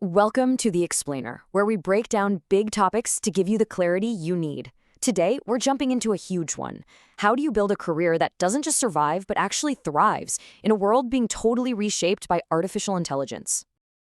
Welcome to The Explainer, where we break down big topics to give you the clarity you need. Today, we're jumping into a huge one. How do you build a career that doesn't just survive, but actually thrives in a world being totally reshaped by artificial intelligence?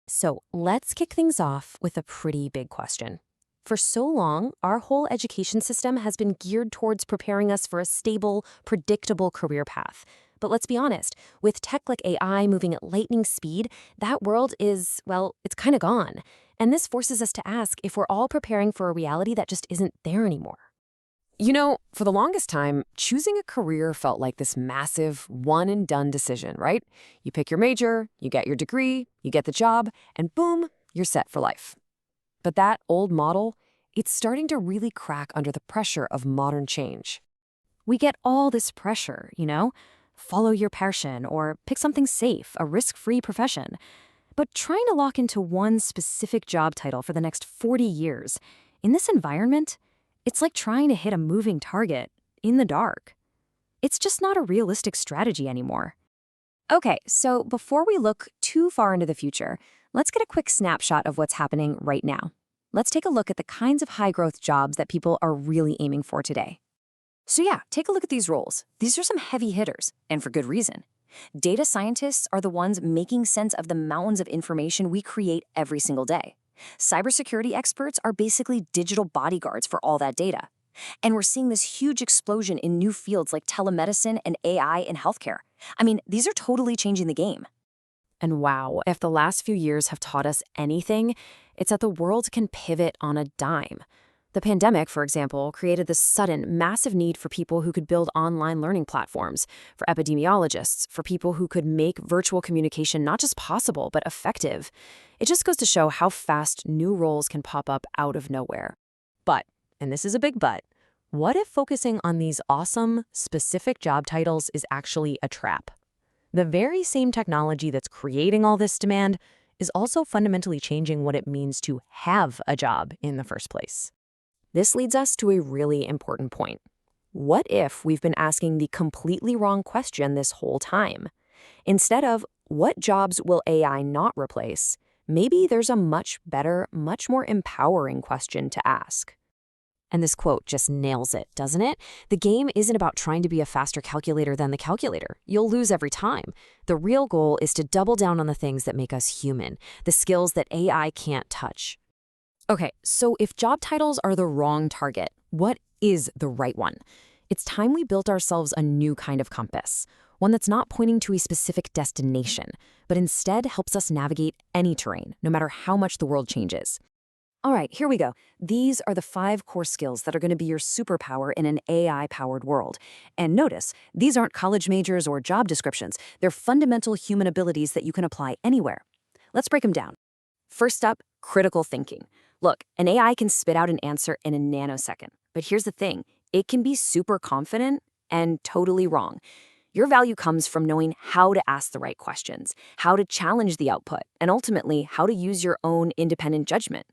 So let's kick things off with a pretty big question. For so long, our whole education system has been geared towards preparing us for a stable, predictable career path. But let's be honest, with tech like AI moving at lightning speed, that world is, well, it's kind of gone. And this forces us to ask if we're all preparing for a reality that just isn't there anymore. For the longest time, choosing a career felt like this massive, one-and-done decision, right? You pick your major, you get your degree, you get the job, and boom, you're set for life. But that old model, it's starting to really crack under the pressure of modern change. We get all this pressure, follow your passion or pick something safe, a risk-free profession. But trying to lock into one specific job title for the next 40 years, in this environment, it's like trying to hit a moving target in the dark. It's just not a realistic strategy anymore. Okay, so before we look too far into the future, let's get a quick snapshot of what's happening right now. Let's take a look at the kinds of high-growth jobs that people are really aiming for today. So yeah, take a look at these roles. These are some heavy hitters, and for good reason. Data scientists are the ones making sense of the mountains of information we create every single day. Cybersecurity experts are basically digital bodyguards for all that data. And we're seeing this huge explosion in new fields like telemedicine and AI in healthcare. These are totally changing the game. And wow, if the last few years have taught us anything, it's that the world can pivot on a dime. The pandemic, for example, created this sudden, massive need for people who could build online learning platforms, for epidemiologists, for people who could make virtual communication not just possible, but effective. It just goes to show how fast new roles can pop up out of nowhere. But, and this is a big but, what if focusing on these awesome, specific job titles is actually a trap? The very same technology that's creating all this demand is also fundamentally changing what it means to have a job in the first place. This leads us to a really important point. What if we've been asking the completely wrong question this whole time? Instead of, what jobs will AI not replace, maybe there's a much better, much more empowering question to ask. And this quote just nails it, doesn't it? The game isn't about trying to be a faster calculator than the calculator. You'll lose every time. The real goal is to double down on the things that make us human, the skills that AI can't touch. Okay, so if job titles are the wrong target, what is the right one? It's time we built ourselves a new kind of compass, one that's not pointing to a specific destination, but instead helps us navigate any terrain, no matter how much the world changes. All right, here we go. These are the 5 core skills that are going to be your superpower in an AI-powered world. And notice, these aren't college majors or job descriptions. They're fundamental human abilities that you can apply anywhere. Let's break them down. First up, critical thinking. Look, an AI can spit out an answer in a nanosecond. But here's the thing. It can be super confident and totally wrong. Your value comes from knowing how to ask the right questions, how to challenge the output, and ultimately, how to use your own independent judgment.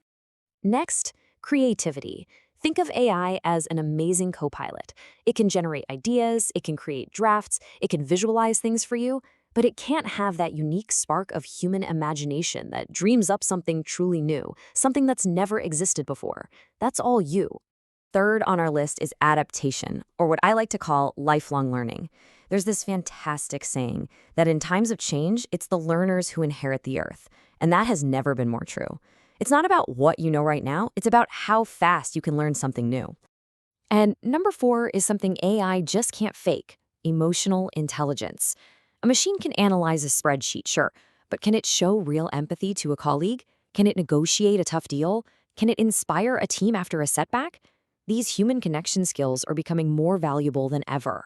Next, creativity. Think of AI as an amazing co-pilot. It can generate ideas, it can create drafts, it can visualize things for you, but it can't have that unique spark of human imagination that dreams up something truly new, something that's never existed before. That's all you. Third on our list is adaptation, or what I like to call lifelong learning. There's this fantastic saying that in times of change, it's the learners who inherit the earth, and that has never been more true. It's not about what you know right now, it's about how fast you can learn something new. And number 4 is something AI just can't fake: emotional intelligence. A machine can analyze a spreadsheet, sure, but can it show real empathy to a colleague? Can it negotiate a tough deal? Can it inspire a team after a setback? These human connection skills are becoming more valuable than ever.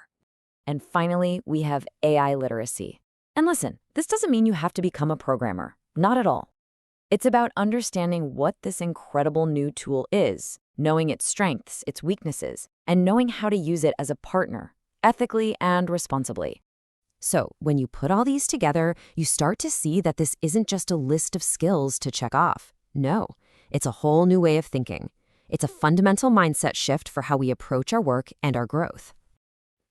And finally, we have AI literacy. And listen, this doesn't mean you have to become a programmer. Not at all. It's about understanding what this incredible new tool is, knowing its strengths, its weaknesses, and knowing how to use it as a partner, ethically and responsibly. So when you put all these together, you start to see that this isn't just a list of skills to check off. No, it's a whole new way of thinking. It's a fundamental mindset shift for how we approach our work and our growth.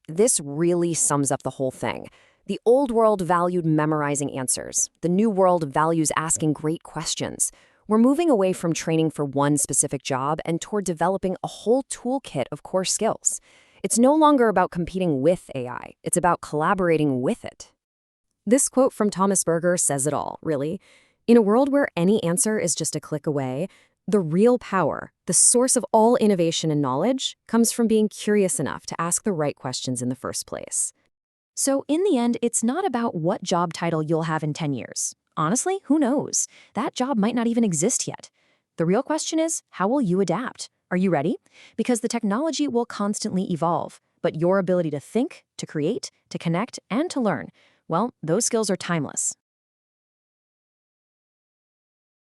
This really sums up the whole thing. The old world valued memorizing answers. The new world values asking great questions. We're moving away from training for one specific job and toward developing a whole toolkit of core skills. It's no longer about competing with AI. It's about collaborating with it. This quote from Thomas Berger says it all, really. In a world where any answer is just a click away, the real power, the source of all innovation and knowledge, comes from being curious enough to ask the right questions in the first place. So in the end, it's not about what job title you'll have in 10 years. Honestly, who knows? That job might not even exist yet. The real question is, how will you adapt? Are you ready? Because the technology will constantly evolve, but your ability to think, to create, to connect, and to learn, well, those skills are timeless.